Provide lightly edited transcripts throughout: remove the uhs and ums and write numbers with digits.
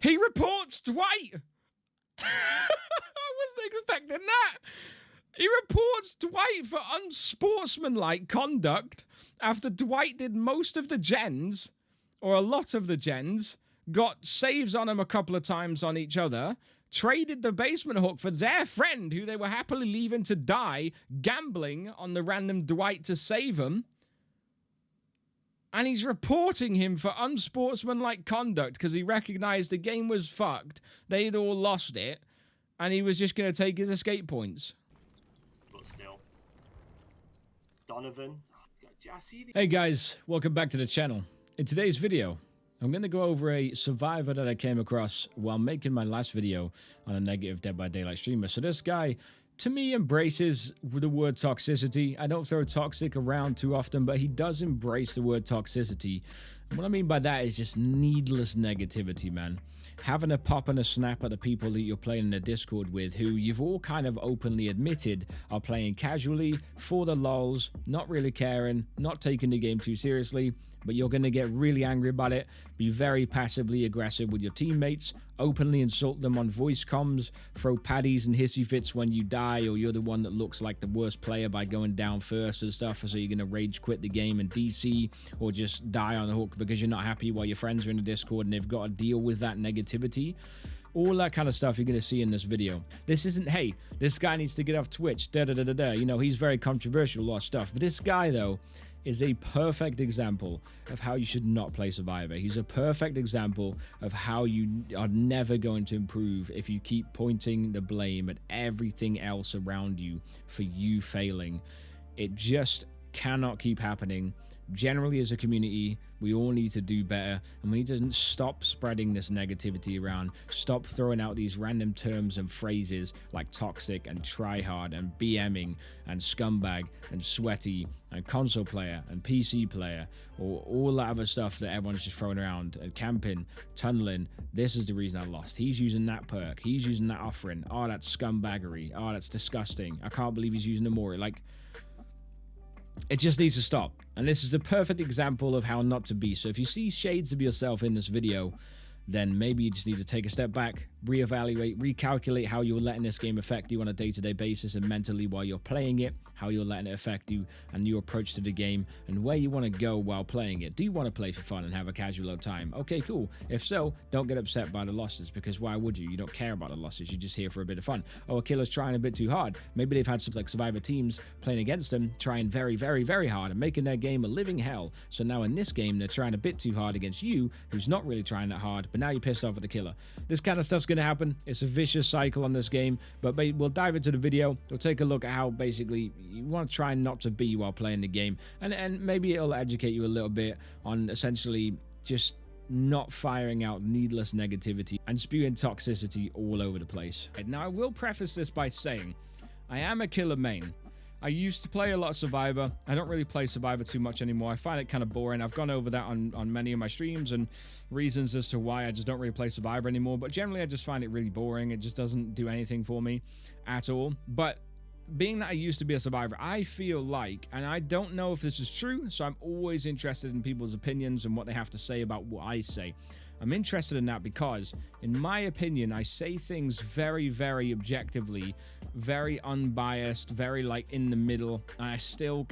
He reports Dwight. I wasn't expecting that. He reports Dwight for unsportsmanlike conduct after Dwight did most of the gens, or a lot of the gens, got saves on him a couple of times on each other, traded the basement hook for their friend who they were happily leaving to die, gambling on the random Dwight to save him. And he's reporting him for unsportsmanlike conduct because he recognized the game was fucked, they'd all lost it, and he was just going to take his escape points. But still. Donovan. Hey guys, welcome back to the channel. In today's video, I'm going to go over a survivor that I came across while making my last video on a negative Dead by Daylight streamer. So this guy, to me, embraces the word toxicity. I don't throw toxic around too often, but he does embrace the word toxicity. And what I mean by that is just needless negativity, man. Having a pop and a snap at the people that you're playing in the Discord with, who you've all kind of openly admitted are playing casually, for the lols, not really caring, not taking the game too seriously, but you're going to get really angry about it, be very passively aggressive with your teammates, openly insult them on voice comms, throw paddies and hissy fits when you die, or you're the one that looks like the worst player by going down first and stuff, so you're going to rage quit the game and DC, or just die on the hook because you're not happy while your friends are in the Discord and they've got to deal with that negativity. All that kind of stuff you're going to see in this video. This isn't, hey, this guy needs to get off Twitch, da-da-da-da-da. You know, he's very controversial, a lot of stuff. But this guy, though, is a perfect example of how you should not play Survivor. He's a perfect example of how you are never going to improve if you keep pointing the blame at everything else around you for you failing. It just cannot keep happening. Generally, as a community, we all need to do better, and we need to stop spreading this negativity around. Stop throwing out these random terms and phrases like toxic and tryhard and BMing and scumbag and sweaty and console player and PC player, or all that other stuff that everyone's just throwing around, and camping, tunneling. This is the reason I lost. He's using that perk. He's using that offering. Oh, that's scumbaggery. Oh, that's disgusting. I can't believe he's using the Mori. Like, it just needs to stop. And this is the perfect example of how not to be. So if you see shades of yourself in this video, then maybe you just need to take a step back, reevaluate, recalculate how you're letting this game affect you on a day-to-day basis and mentally while you're playing it, how you're letting it affect you and your approach to the game, and where you want to go while playing it. Do you want to play for fun and have a casual old time? Okay, cool. If so, don't get upset by the losses, because why would you? You don't care about the losses. You're just here for a bit of fun. Oh, a killer's trying a bit too hard. Maybe they've had some like Survivor teams playing against them, trying very, very, very hard and making their game a living hell. So now in this game, they're trying a bit too hard against you, who's not really trying that hard, but now you're pissed off at the killer. This kind of stuff's going to happen. It's a vicious cycle on this game, but we'll dive into the video. We'll take a look at how basically you want to try not to be while playing the game, and maybe it'll educate you a little bit on essentially just not firing out needless negativity and spewing toxicity all over the place. Now, I will preface this by saying I am a killer main. I used to play a lot of Survivor. I don't really play Survivor too much anymore. I find it kind of boring. I've gone over that on many of my streams and reasons as to why I just don't really play Survivor anymore. But generally, I just find it really boring. It just doesn't do anything for me at all. But being that I used to be a Survivor, I feel like, and I don't know if this is true, so I'm always interested in people's opinions and what they have to say about what I say. I'm interested in that because, in my opinion, I say things very, very objectively, very unbiased, very like in the middle. And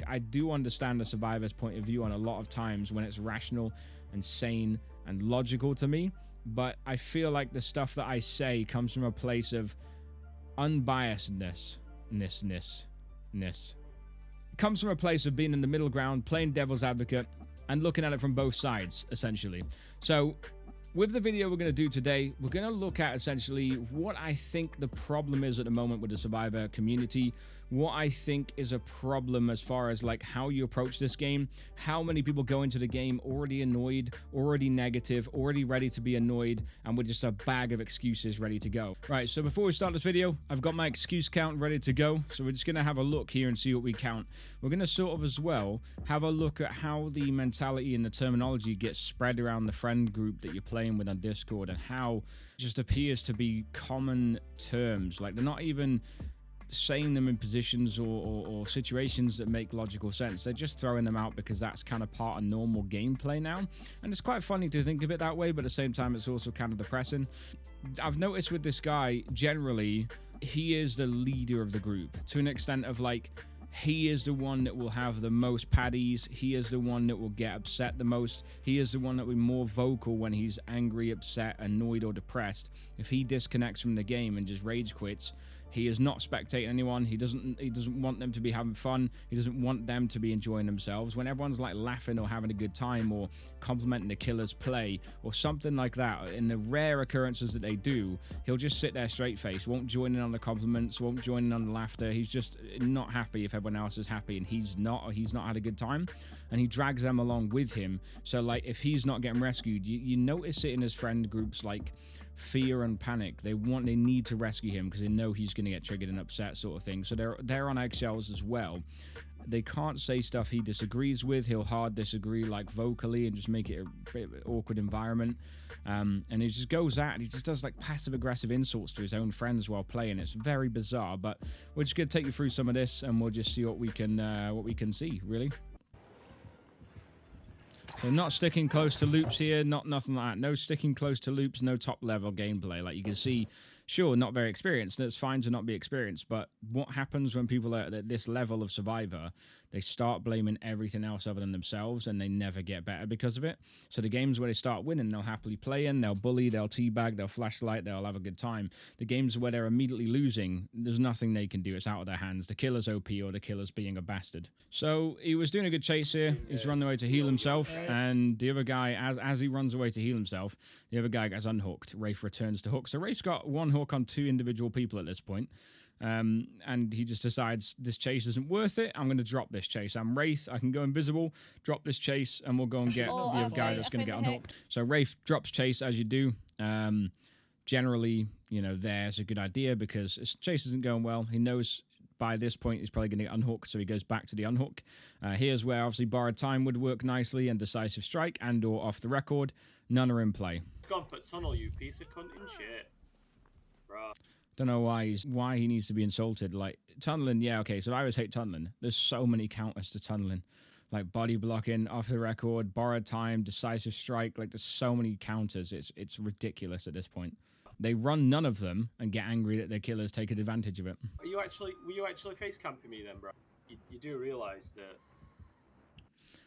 I do understand the Survivor's point of view on a lot of times when it's rational and sane and logical to me. But I feel like the stuff that I say comes from a place of unbiasedness. It comes from a place of being in the middle ground, playing devil's advocate, and looking at it from both sides, essentially. So with the video we're going to do today, we're going to look at essentially what I think the problem is at the moment with the Survivor community, what I think is a problem as far as like how you approach this game, how many people go into the game already annoyed, already negative, already ready to be annoyed, and with just a bag of excuses ready to go. Right, so before we start this video, I've got my excuse count ready to go, so we're just going to have a look here and see what we count. We're going to sort of as well have a look at how the mentality and the terminology gets spread around the friend group that you're playing with on Discord, and how it just appears to be common terms. Like, they're not even saying them in positions or situations that make logical sense. They're just throwing them out because that's kind of part of normal gameplay now. And it's quite funny to think of it that way, but at the same time, it's also kind of depressing. I've noticed with this guy, generally, he is the leader of the group to an extent of like, he is the one that will have the most paddies. He is the one that will get upset the most. He is the one that will be more vocal when he's angry, upset, annoyed, or depressed. If he disconnects from the game and just rage quits, he is not spectating anyone. He doesn't want them to be having fun. He doesn't want them to be enjoying themselves. When everyone's like laughing or having a good time or complimenting the killer's play or something like that, in the rare occurrences that they do, he'll just sit there straight face, won't join in on the compliments, won't join in on the laughter. He's just not happy if everyone else is happy and he's not, or he's not had a good time, and he drags them along with him. So like if he's not getting rescued, you notice it in his friend groups, like fear and panic. They need to rescue him because they know he's going to get triggered and upset, sort of thing. So they're on eggshells as well. They can't say stuff he disagrees with. He'll hard disagree, like vocally, and just make it a bit of an awkward environment. And he just goes at, he just does like passive aggressive insults to his own friends while playing. It's very bizarre, but we're just going to take you through some of this and we'll just see what we can see, really. So not sticking close to loops here, nothing like that. No sticking close to loops, no top level gameplay. Like you can see, sure, not very experienced, and it's fine to not be experienced, but what happens when people are at this level of Survivor? They start blaming everything else other than themselves, and they never get better because of it. So the games where they start winning, they'll happily play in, they'll bully, they'll teabag, they'll flashlight, they'll have a good time. The games where they're immediately losing, there's nothing they can do. It's out of their hands. The killer's OP or the killer's being a bastard. So he was doing a good chase here. He's running away to heal himself, and the other guy, as he runs away to heal himself, the other guy gets unhooked. Rafe returns to hook. So Rafe's got one hook on 2 individual people at this point. And he just decides this chase isn't worth it. I'm going to drop this chase. I'm Wraith. I can go invisible, drop this chase, and we'll go and get the other guy that's going to get unhooked. So Wraith drops chase as you do. Generally, you know, there's a good idea because his chase isn't going well. He knows by this point he's probably going to get unhooked, so he goes back to the unhook. Here's where obviously borrowed time would work nicely, and decisive strike and or off the record. None are in play. It's gone for tunnel, you piece of cunting shit. Bro. Don't know why he needs to be insulted. Like tunneling, yeah, okay. Survivors hate tunneling. There's so many counters to tunneling, like body blocking, off the record, borrowed time, decisive strike. Like there's so many counters. It's ridiculous at this point. They run none of them and get angry that their killers take advantage of it. Were you actually face camping me then, bro? You do realize that.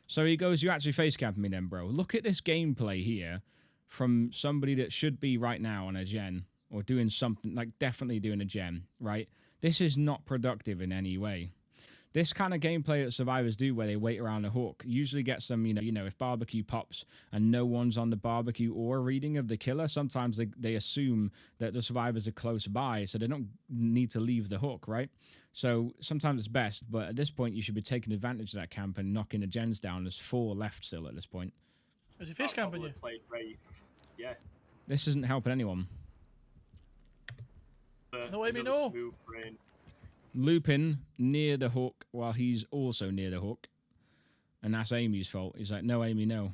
So he goes, you actually face camping me then, bro. Look at this gameplay here from somebody that should be right now on a gen. Or doing something, like definitely doing a gem, right? This is not productive in any way. This kind of gameplay that survivors do where they wait around a hook usually gets them, you know, if barbecue pops and no one's on the barbecue or reading of the killer, sometimes they assume that the survivors are close by, so they don't need to leave the hook, right? So sometimes it's best, but at this point you should be taking advantage of that camp and knocking the gens down. There's 4 left still at this point. Is he face camping you? Yeah. This isn't helping anyone. No way, me no. Looping near the hook while he's also near the hook. And that's Amy's fault. He's like, no, Amy, no.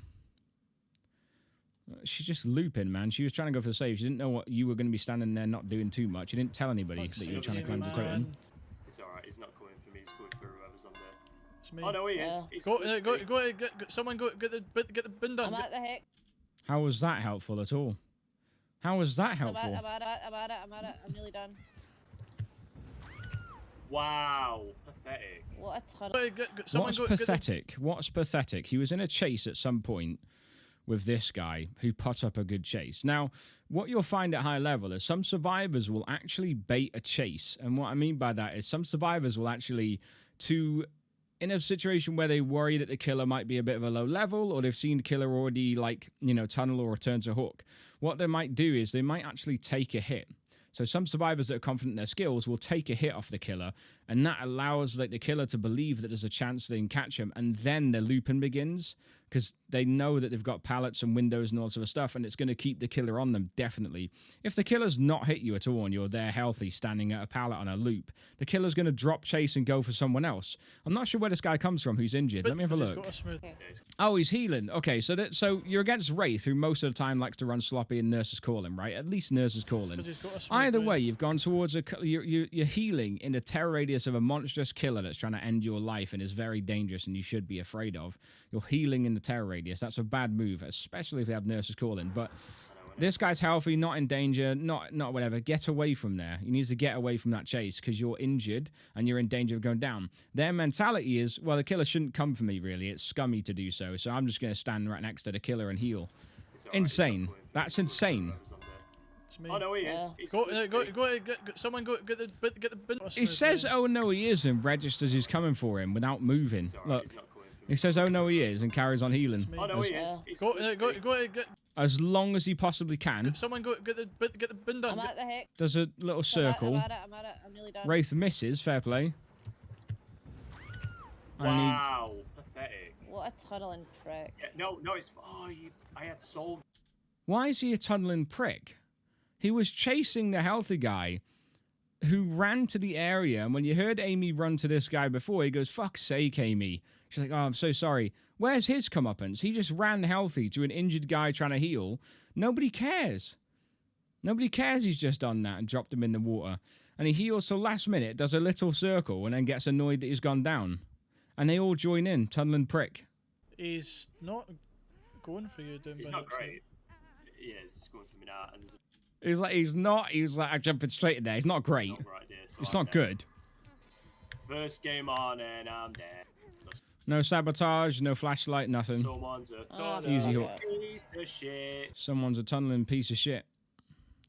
She's just looping, man. She was trying to go for the save. She didn't know what you were going to be standing there not doing too much. You didn't tell anybody that you were trying to climb the totem. It's alright. He's not coming for me. He's going for whoever's on there. It's me. Oh, no, he is. He's someone get the bin done. I'm at the heck. How was that helpful at all? How was that helpful? I'm at it. I'm nearly done. Wow. Pathetic. What a ton. What's pathetic? What's pathetic? He was in a chase at some point with this guy who put up a good chase. Now, what you'll find at high level is some survivors will actually bait a chase. And what I mean by that is some survivors will actually, in a situation where they worry that the killer might be a bit of a low level or they've seen the killer already, like, you know, tunnel or return to hook, what they might do is they might actually take a hit. So some survivors that are confident in their skills will take a hit off the killer, and that allows like the killer to believe that there's a chance they can catch him, and then the looping begins. because they know that they've got pallets and windows and all sort of stuff, and it's going to keep the killer on them, definitely. If the killer's not hit you at all and you're there healthy, standing at a pallet on a loop, the killer's going to drop chase and go for someone else. I'm not sure where this guy comes from who's injured. Let me have a look. Oh, he's healing. Okay, so you're against Wraith, who most of the time likes to run sloppy and nurses call him, right? At least nurses call him. Either way, you've gone towards you're healing in the terror radius of a monstrous killer that's trying to end your life and is very dangerous and you should be afraid of. You're healing in the terror radius. That's a bad move, especially if they have nurses calling. But this guy's healthy, not in danger, not whatever. Get away from there. He needs to get away from that chase because you're injured and you're in danger of going down. Their mentality is, well, the killer shouldn't come for me, really. It's scummy to do so. So I'm just going to stand right next to the killer and heal. Insane. That's insane. Oh no, he is. Someone get the bin. He says, "Oh no, he is," and registers he's coming for him without moving. Look, he says, "Oh no, he is," and carries on healing. Oh no, he is. As long as he possibly can. Someone get the bin done. I'm at the heck. Does a little circle. I'm at it. I'm nearly done. Wraith misses. Fair play. Wow, pathetic. What a tunneling prick. Yeah, no, it's. Oh, I had sold. Why is he a tunneling prick? He was chasing the healthy guy who ran to the area. And when you heard Amy run to this guy before, he goes, "Fuck's sake, Amy." She's like, "Oh, I'm so sorry." Where's his comeuppance? He just ran healthy to an injured guy trying to heal. Nobody cares. Nobody cares he's just done that and dropped him in the water. And he heals till last minute, does a little circle, and then gets annoyed that he's gone down. And they all join in, tunneling prick. He's not going for you, down. He's not great. Yeah, he's going for me now. And He's like, I'm jumping straight in there. He's not great. It's not good. First game on and I'm dead. No sabotage, no flashlight, nothing. Someone's a tunneling Easy hook. piece of shit. Someone's a tunneling piece of shit.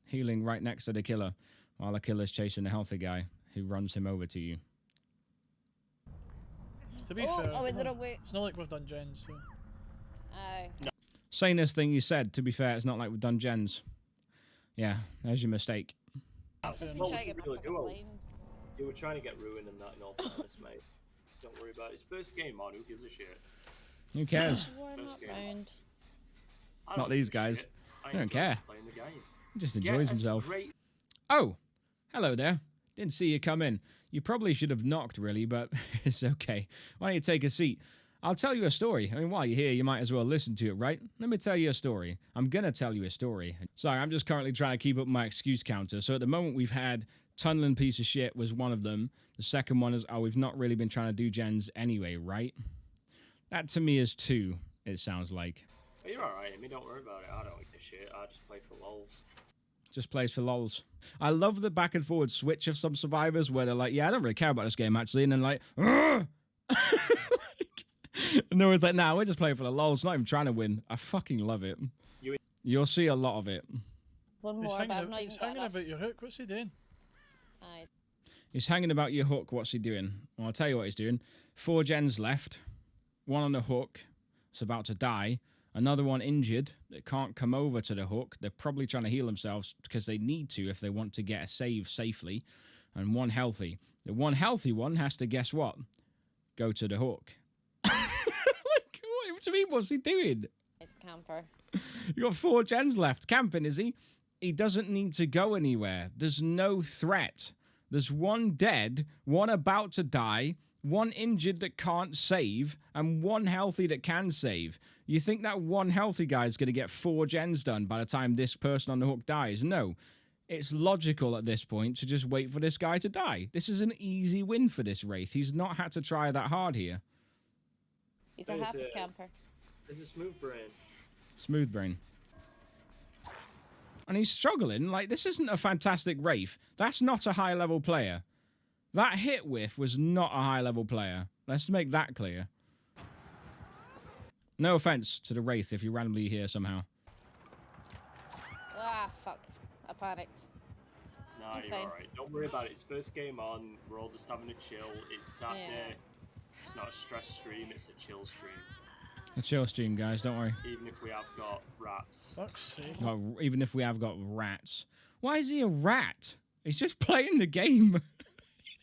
Healing right next to the killer, while the killer's chasing the healthy guy who runs him over to you. To be fair, I went the wrong way. it's not like we've done gens, so. Aye. Sanest thing you said, to be fair, it's not like we've done gens. Yeah, there's your mistake. I've just been What trying to was get the my real fucking duo? lines. You were trying to get ruined and that in all fairness, mate. Don't worry about it. It's first game on. Who gives a shit? Who cares? Why First not game. round? I Not don't these give a guys. shit. They don't enjoy care. just playing the game. He just Yeah, enjoys that's himself. great. Oh, hello there. Didn't see you come in. You probably should have knocked, really, but it's okay. Why don't you take a seat? I'll tell you a story. I mean, while you're here, you might as well listen to it, right? Let me tell you a story. I'm going to tell you a story. Sorry, I'm just currently trying to keep up my excuse counter. So at the moment, we've had tunneling piece of shit was one of them. The second one is, oh, we've not really been trying to do gens anyway, right? That to me is 2, it sounds like. But you're alright, I mean, don't worry about it. I don't like this shit. I just play for lols. Just plays for lols. I love the back and forward switch of some survivors where they're like, yeah, I don't really care about this game, actually. And then like, and they're always like, nah, we're just playing for the lols, not even trying to win. I fucking love it. You'll see a lot of it. One He's more, but I've not hanging, even got enough. about your hook. What's he doing? Aye. He's hanging about your hook. What's he doing? Well, I'll tell you what he's doing. 4 gens left. 1 on the hook. It's about to die. Another one injured that can't come over to the hook. They're probably trying to heal themselves because they need to if they want to get a save safely. And 1 healthy. The 1 healthy one has to, guess what? Go to the hook. Like, what do you mean? What's he doing? He's a camper. You got 4 gens left. Camping, is he? He doesn't need to go anywhere. There's no threat. There's 1 dead, 1 about to die, 1 injured that can't save, and 1 healthy that can save. You think that 1 healthy guy is going to get 4 gens done by the time this person on the hook dies? No. It's logical at this point to just wait for this guy to die. This is an easy win for this Wraith. He's not had to try that hard here. He's a happy camper. There's a smooth brain. Smooth brain. And he's struggling. Like, this isn't a fantastic Wraith. That's not a high-level player. That hit whiff was not a high-level player. Let's make that clear. No offense to the Wraith if you randomly hear somehow. Ah, fuck. I panicked. Nah, It's you're fine. alright. Don't worry about it. It's first game on. We're all just having a chill. It's Saturday. It's not a stress stream. It's a chill stream. A chill stream, guys. Don't worry. Even if we have got rats. Fuck's sake. Well, even if we have got rats. Why is he a rat? He's just playing the game.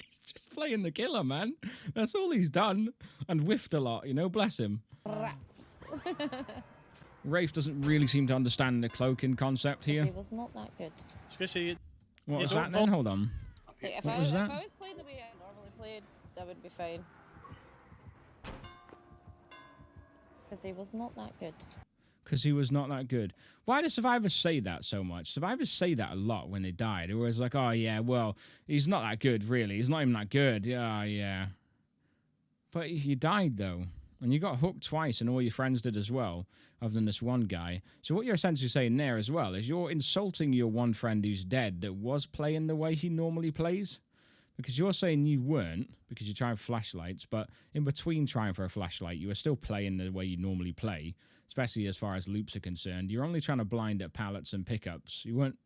He's just playing the killer, man. That's all he's done. And whiffed a lot, you know? Bless him. Rats. Rafe doesn't really seem to understand the cloaking concept here. He was not that good. Especially What you was don't that then? Hold on. Like, if What I was if that? I was playing the way I normally played, that would be fine. Because he was not that good. Because he was not that good. Why do survivors say that so much? Survivors say that a lot when they die. They're always like, oh, yeah, well, he's not that good, really. He's not even that good. Yeah, yeah. But you died, though. And you got hooked twice, and all your friends did as well, other than this one guy. So what you're essentially saying there as well is you're insulting your one friend who's dead that was playing the way he normally plays. Because you're saying you weren't, because you tried flashlights, but in between trying for a flashlight, you were still playing the way you normally play, especially as far as loops are concerned. You're only trying to blind at pallets and pickups. You weren't...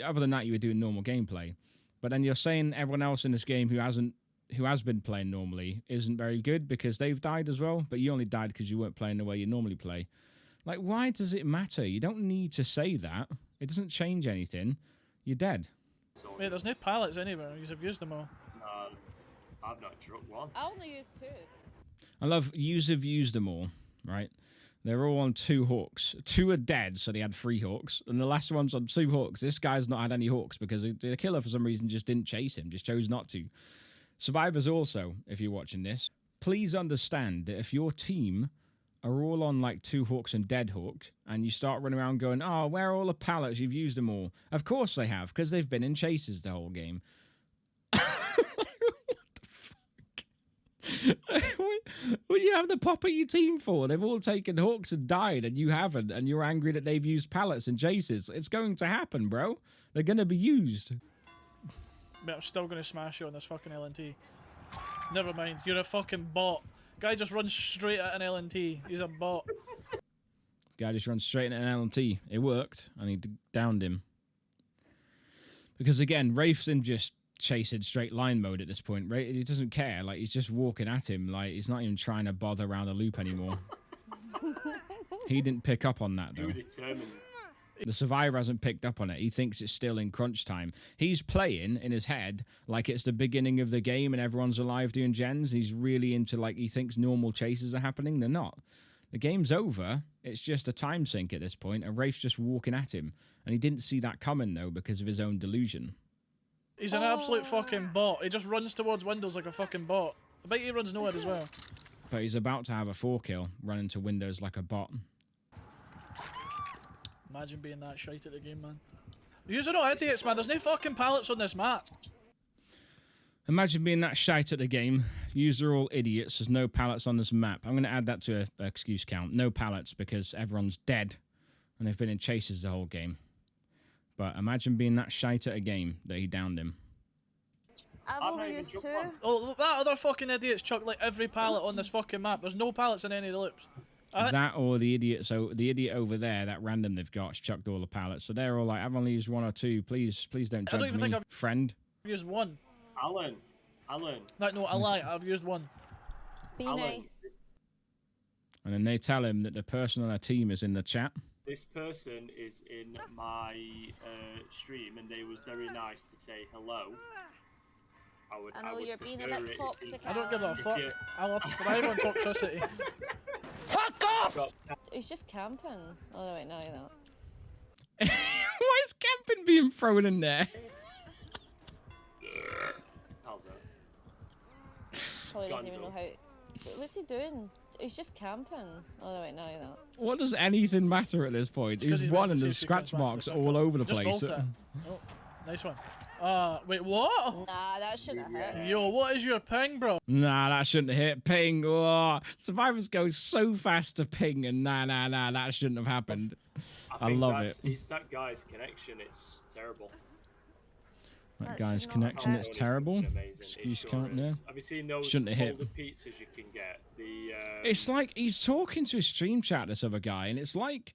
Other than that, you were doing normal gameplay. But then you're saying everyone else in this game who has been playing normally isn't very good because they've died as well, but you only died because you weren't playing the way you normally play. Like, why does it matter? You don't need to say that. It doesn't change anything. You're dead. Wait, there's no pallets anywhere. You've used them all. No, I've not struck one. I only used 2. I love you've used them all, right? They're all on 2 hawks. 2 are dead, so they had 3 hawks. And the last one's on 2 hawks. This guy's not had any hawks because the killer, for some reason, just didn't chase him, just chose not to. Survivors also, if you're watching this, please understand that if your team are all on like 2 hawks and dead hawk, and you start running around going, oh, where are all the pallets? You've used them all. Of course they have, because they've been in chases the whole game. What do you have the pop at your team for? They've all taken hawks and died, and you haven't, and you're angry that they've used pallets and chases. It's going to happen, bro. They're going to be used. But I'm still going to smash you on this fucking LNT. Never mind, you're a fucking bot. Guy just runs straight at an LNT. He's a bot. Guy just runs straight into an LNT. It worked, and he downed him. Because again, Rafe's in just chasing straight line mode at this point. Right? He doesn't care. Like, he's just walking at him. Like, he's not even trying to bother around the loop anymore. He didn't pick up on that, though. You were determined. The survivor hasn't picked up on it. He thinks it's still in crunch time. He's playing in his head like it's the beginning of the game and everyone's alive doing gens. He's really into, like, he thinks normal chases are happening. They're not. The game's over. It's just a time sink at this point, and Rafe's just walking at him. And he didn't see that coming, though, because of his own delusion. He's an absolute fucking bot. He just runs towards windows like a fucking bot. I bet he runs nowhere as well. But he's about to have a 4-kill, running to windows like a bot. Imagine being that shite at the game, man. You're not idiots, man. There's no fucking pallets on this map. Imagine being that shite at the game. Yous are all idiots. There's no pallets on this map. I'm going to add that to an excuse count. No pallets because everyone's dead and they've been in chases the whole game. But imagine being that shite at a game that he downed him. I've only used 2. Oh, that other fucking idiot's chucked like every pallet on this fucking map. There's no pallets in any of the loops. That or the idiot. So the idiot over there, that random they've got, has chucked all the pallets. So they're all like, I've only used 1 or 2. Please don't judge even me, think I've friend. used 1. Alan. No, I lie. I've used 1. Be Alan. nice. And then they tell him that the person on their team is in the chat. This person is in my stream, and they was very nice to say hello. I know you're being a prefer bit it toxic. I don't give a Alan. fuck. I'll thrive on toxicity. Fuck off! He's just camping. Oh no, wait, no, you're not. Why is camping being thrown in there? How's that? Probably Go doesn't on, even know Joe. how. What's he doing? He's just camping. Oh no, wait, no, you're not. What does anything matter at this point? It's 'cause He's he's won meant and to there's see if he scratch comes back marks to the all circle. over the Just place. vault it. Oh, nice one. Wait, what? Nah, that shouldn't have hurt. Yo, what is your ping, bro? Nah, that shouldn't hit. Ping. Oh, survivors go so fast to ping, and nah, that shouldn't have happened. I think love it. It's that guy's connection. It's terrible. That That's guy's not connection, fair. it's terrible. Amazing. Excuse It count sure there. is. Have you seen those Shouldn't have hit. folded pizzas you can get? It's like he's talking to his stream chat, this other guy, and it's like,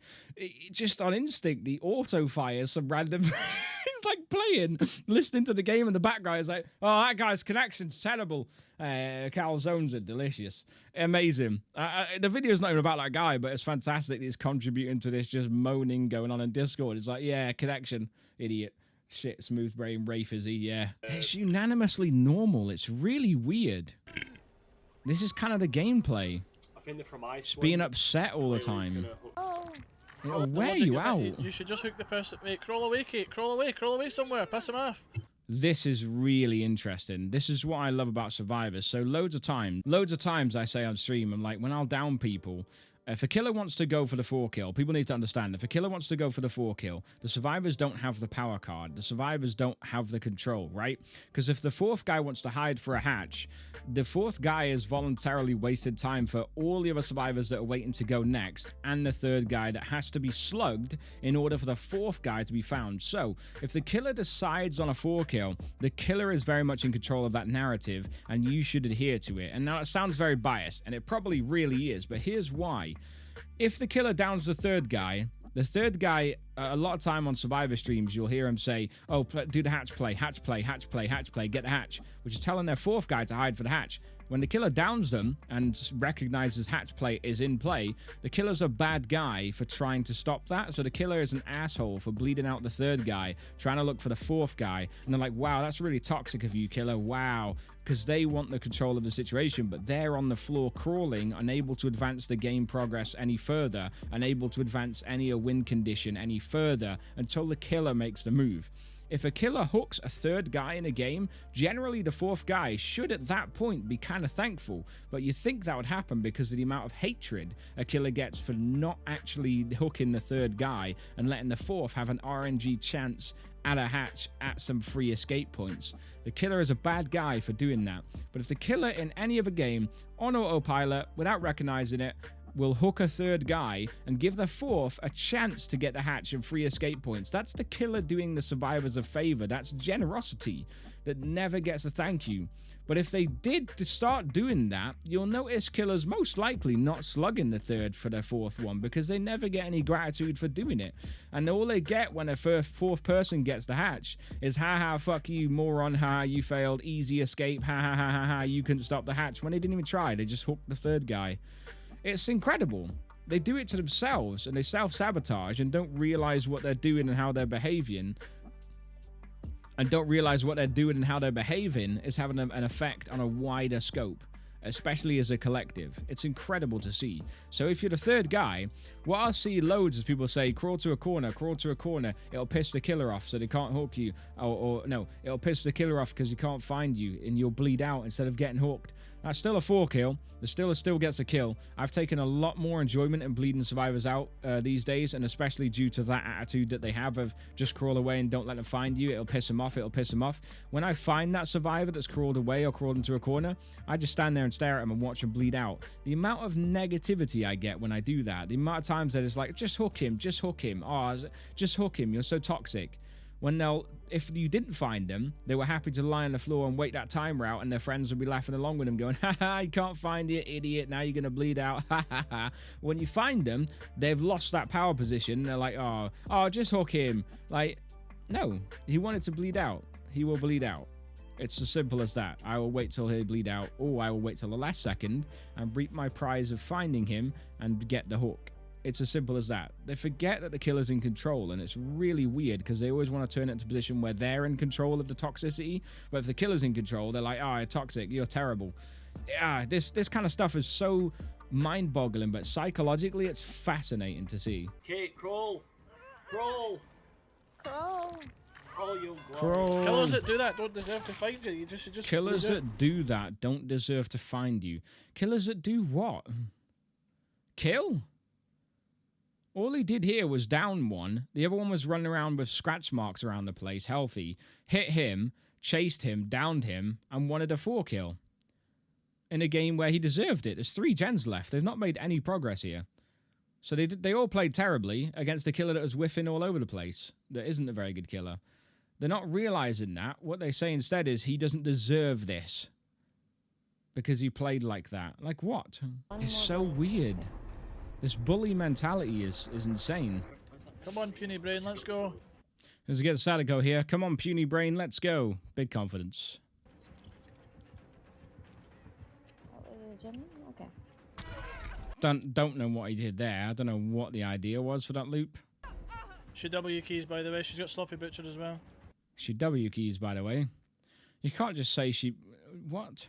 just on instinct, the auto fires some random... He's like playing, listening to the game in the background. He's like, oh, that guy's connection's terrible. Calzones are delicious. Amazing. The video's not even about that guy, but it's fantastic. He's contributing to this just moaning going on in Discord. It's like, yeah, connection, idiot. Shit, smooth brain, Rafe is he, yeah. It's unanimously normal. It's really weird. This is kind of the gameplay. I think they're from Iceland. It's being upset all the time. Oh, It'll wear you out. You should just hook the person. Wait, crawl away, Kate. Crawl away somewhere. Piss him off. This is really interesting. This is what I love about Survivors. So loads of times I say on stream, I'm like, when I'll down people, if a killer wants to go for the 4-kill, people need to understand, if a killer wants to go for the 4-kill, the survivors don't have the power card. The survivors don't have the control, right? Because if the 4th guy wants to hide for a hatch, the 4th guy has voluntarily wasted time for all the other survivors that are waiting to go next, and the 3rd guy that has to be slugged in order for the 4th guy to be found. So, if the killer decides on a 4-kill, the killer is very much in control of that narrative, and you should adhere to it. And now it sounds very biased, and it probably really is, but here's why. If the killer downs the 3rd guy, a lot of time on Survivor streams, you'll hear him say, oh, do the hatch play, get the hatch, which is telling their 4th guy to hide for the hatch. When the killer downs them and recognizes hatch play is in play, the killer's a bad guy for trying to stop that. So the killer is an asshole for bleeding out the 3rd guy, trying to look for the 4th guy. And they're like, wow, that's really toxic of you, killer. Wow. Because they want the control of the situation, but they're on the floor crawling, unable to advance the game progress any further, unable to advance any win condition any further until the killer makes the move. If a killer hooks a 3rd guy in a game, generally the 4th guy should at that point be kind of thankful, but you think that would happen because of the amount of hatred a killer gets for not actually hooking the 3rd guy and letting the 4th have an RNG chance at a hatch at some free escape points. The killer is a bad guy for doing that, but if the killer in any other game on autopilot without recognizing it will hook a 3rd guy and give the 4th a chance to get the hatch and free escape points, that's the killer doing the survivors a favor. That's generosity that never gets a thank you. But if they did start doing that, you'll notice killers most likely not slugging the 3rd for their 4th one because they never get any gratitude for doing it. And all they get when a 4th person gets the hatch is haha, fuck you, moron, ha, you failed, easy escape, ha ha ha ha ha, you couldn't stop the hatch. When they didn't even try, they just hooked the 3rd guy. It's incredible. They do it to themselves and they self-sabotage and don't realize what they're doing and how they're behaving. And don't realize what they're doing and how they're behaving is having an effect on a wider scope, especially as a collective. It's incredible to see. So if you're the 3rd guy, what I'll see loads is people say, crawl to a corner, it'll piss the killer off so they can't hook you. Or no, it'll piss the killer off because he can't find you and you'll bleed out instead of getting hooked. That's still a 4-kill. The still gets a kill. I've taken a lot more enjoyment in bleeding survivors out these days, and especially due to that attitude that they have of just crawl away and don't let them find you. It'll piss them off. When I find that survivor that's crawled away or crawled into a corner, I just stand there and stare at them and watch them bleed out. The amount of negativity I get when I do that, the amount of times that it's like, just hook him. Oh, just hook him. You're so toxic. When if you didn't find them, they were happy to lie on the floor and wait that timer out, and their friends would be laughing along with them going, haha, you can't find it, idiot, now you're going to bleed out, ha ha ha. When you find them, they've lost that power position, they're like, oh, just hook him. Like, no, he wanted to bleed out. He will bleed out. It's as simple as that. I will wait till he bleed out, or I will wait till the last second and reap my prize of finding him and get the hook. It's as simple as that. They forget that the killer's in control, and it's really weird because they always want to turn it into a position where they're in control of the toxicity. But if the killer's in control, they're like, oh, you're toxic, you're terrible. Yeah, this kind of stuff is so mind-boggling, but psychologically, it's fascinating to see. Kate, crawl, you Crawl. Killers that do that don't deserve to find you. You just Killers that do that don't deserve to find you. Killers that do what? Kill? All he did here was down one. The other one was running around with scratch marks around the place, healthy. Hit him, chased him, downed him, and wanted a 4-kill. In a game where he deserved it. There's 3 gens left. They've not made any progress here. So they all played terribly against a killer that was whiffing all over the place. That isn't a very good killer. They're not realizing that. What they say instead is he doesn't deserve this. Because he played like that. Like what? It's so weird. This bully mentality is insane. Come on, puny brain, let's go. Let's get Sadako here. Come on, puny brain, let's go. Big confidence. Okay. Don't know what he did there. I don't know what the idea was for that loop. She W keys, by the way. She's got sloppy butcher as well. She W keys, by the way. You can't just say she... What?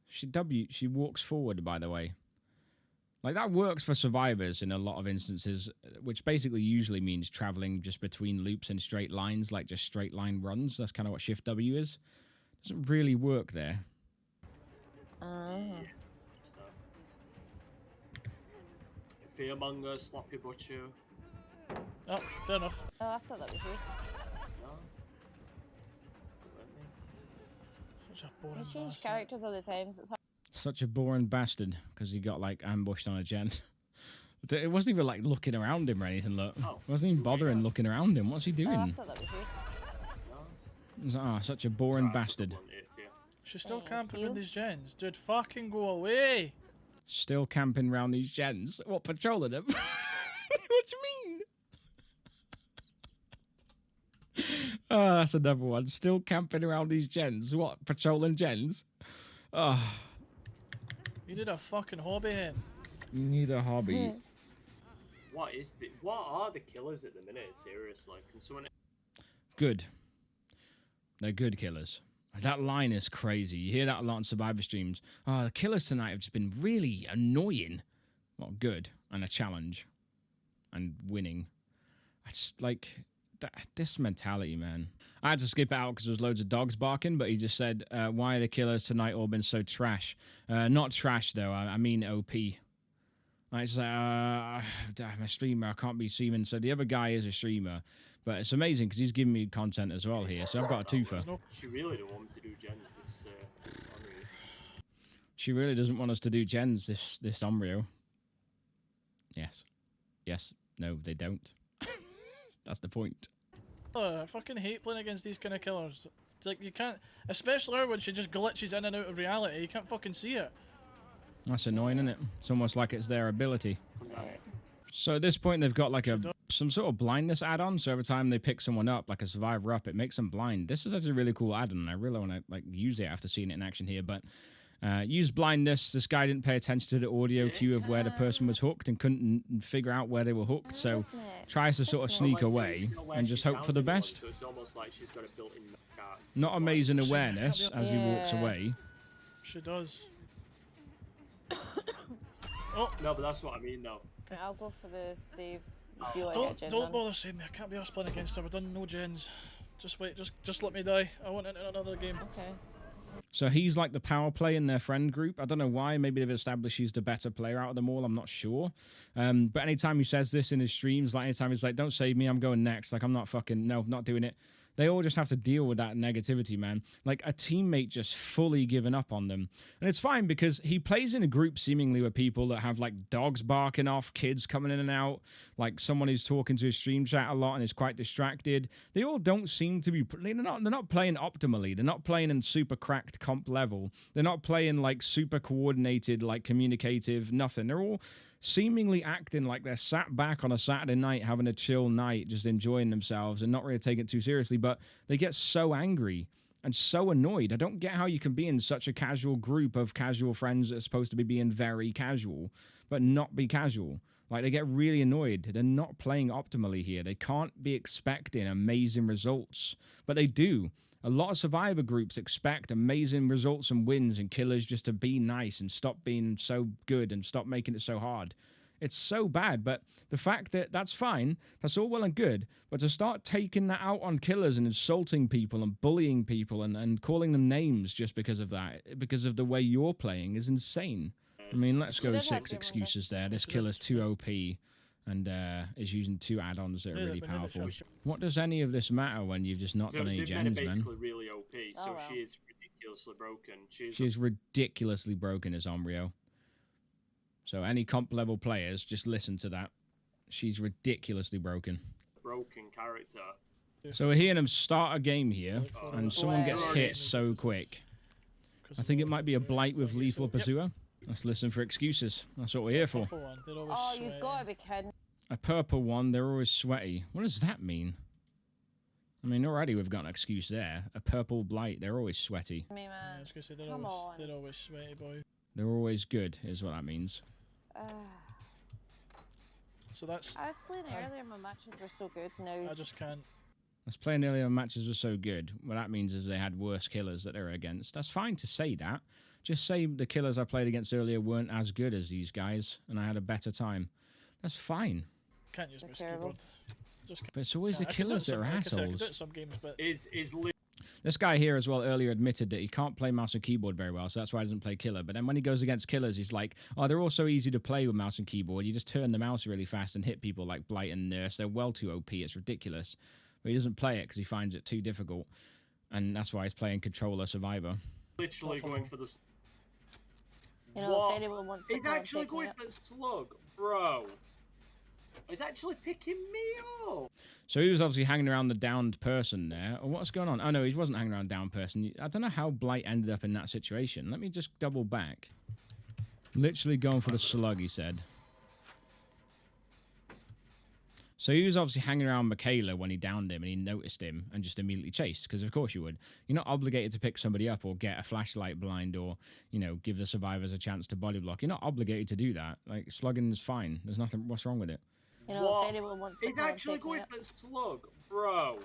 She walks forward, by the way. Like, that works for survivors in a lot of instances, which basically usually means traveling just between loops and straight lines, like just straight line runs. That's kind of what Shift W is. Doesn't really work there. So. Fearmonger, sloppy butcher. Oh, fair enough. Oh, I thought that was you. No. Such a boring You change bastard. characters all the time, so it's hard. Such a boring bastard, because he got, like, ambushed on a gen. It wasn't even, like, looking around him or anything, look. Oh. Wasn't even bothering looking around him. What's he Oh, I doing? thought that was you. No. Such a boring bastard. She's still Thank camping you. in these gens. Dude, fucking go away. Still camping around these gens. What, patrolling them? What do you mean? Oh, that's another one. Still camping around these gens. What, patrolling gens? Oh, You need a fucking hobby hen. you need a hobby. What are the killers at the minute? Seriously, can someone? Good. They're good killers. That line is crazy. You hear that a lot on Survivor streams. Oh, the killers tonight have just been really annoying. Well, good. And a challenge. And winning. It's like, this mentality, man. I had to skip it out because there was loads of dogs barking, but he just said, why are the killers tonight all been so trash? Not trash, though. I mean OP. Like, it's like, I'm a streamer. I can't be streaming. So the other guy is a streamer. But it's amazing because he's giving me content as well here. So I've got a twofer. She really don't want me to do gens this Unreal. She really doesn't want us to do gens this Onryo. Yes. Yes. No, they don't. That's the point. Oh, I fucking hate playing against these kind of killers. It's like you can't, especially her when she just glitches in and out of reality. You can't fucking see it. That's annoying, isn't it? It's almost like it's their ability. Come down. So at this point, they've got like some sort of blindness add-on. So every time they pick someone up, like a survivor up, it makes them blind. This is actually a really cool add-on. I really want to like use it after seeing it in action here. But use blindness. This guy didn't pay attention to the audio cue of where the person was hooked and couldn't figure out where they were hooked. So tries to sort of sneak away and just hope for the best. So it's almost like she's got a built-in car. Not amazing awareness as he walks Yeah. away. She does. No, but that's what I mean, though. Okay, I'll go for the saves if you want to get a gen Don't done. bother saying me. I can't be us playing against her. We've done no gens. Just wait. Just let me die. I want into another game. Okay. So he's like the power play in their friend group. I don't know why. Maybe they've established he's the better player out of them all. I'm not sure. But anytime he says this in his streams, like anytime he's like, don't save me, I'm going next. Like, I'm not fucking, no, not doing it. They all just have to deal with that negativity, man. Like a teammate just fully giving up on them. And it's fine because he plays in a group seemingly with people that have like dogs barking off, kids coming in and out, like someone who's talking to his stream chat a lot and is quite distracted. They all don't seem to be, they're not playing optimally. They're not playing in super cracked comp level. They're not playing like super coordinated, like communicative, nothing. They're all seemingly acting like they're sat back on a Saturday night having a chill night, just enjoying themselves and not really taking it too seriously, but they get so angry and so annoyed. I don't get how you can be in such a casual group of casual friends that are supposed to be being very casual, but not be casual. Like, they get really annoyed. They're not playing optimally here. They can't be expecting amazing results, but they do. A lot of survivor groups expect amazing results and wins and killers just to be nice and stop being so good and stop making it so hard. It's so bad, but the fact that that's fine, that's all well and good, but to start taking that out on killers and insulting people and bullying people and calling them names just because of that, because of the way you're playing, is insane. I mean, let's go She did 6 have good excuses there. This killer's too OP and is using 2 add-ons that are really powerful. What does any of this matter when you've just not done any They've made her gens, man? basically really OP, so Oh, wow. she is ridiculously broken. She's ridiculously broken as Onryo. So any comp level players, just listen to that. She's ridiculously broken. a broken character. So we're hearing them start a game here, and someone gets hit so quick. I think it might be a blight with lethal pursuer. Let's listen for excuses. That's what we're here for. Oh, you've got to be kidding. A purple one, they're always sweaty. What does that mean? I mean, already we've got an excuse there. A purple blight, they're always sweaty. Me, I man. was gonna say Come on. they're always sweaty, boy. They're always good, is what that means. So that's. I was playing earlier, my matches were so good. Now I just can't. Let's play in earlier matches were so good. What that means is they had worse killers that they were against. That's fine to say that. Just say the killers I played against earlier weren't as good as these guys, and I had a better time. That's fine. Can't use my terrible. keyboard. Just But it's always yeah, the I can do killers it that are some- like I said, I can assholes. do it in some games, but Is This guy here as well earlier admitted that he can't play mouse and keyboard very well, so that's why he doesn't play killer. But then when he goes against killers, he's like, oh, they're all so easy to play with mouse and keyboard. You just turn the mouse really fast and hit people like Blight and Nurse. They're well too OP. It's ridiculous. But he doesn't play it because he finds it too difficult. And that's why he's playing controller survivor. literally going for the. You know, What? if anyone wants to He's come and actually pick me going up- for the slug, bro. He's actually picking me up. So he was obviously hanging around the downed person there. Or what's going on? Oh, no, he wasn't hanging around a downed person. I don't know how Blight ended up in that situation. Let me just double back. Literally going for the slug, he said. So he was obviously hanging around Michaela when he downed him and he noticed him and just immediately chased, because of course you would. You're not obligated to pick somebody up or get a flashlight blind or, you know, give the survivors a chance to body block. You're not obligated to do that. Like, slugging is fine. There's nothing, what's wrong with it? You know, What? if anyone wants to He's come and actually pick me going up- for the slug, bro.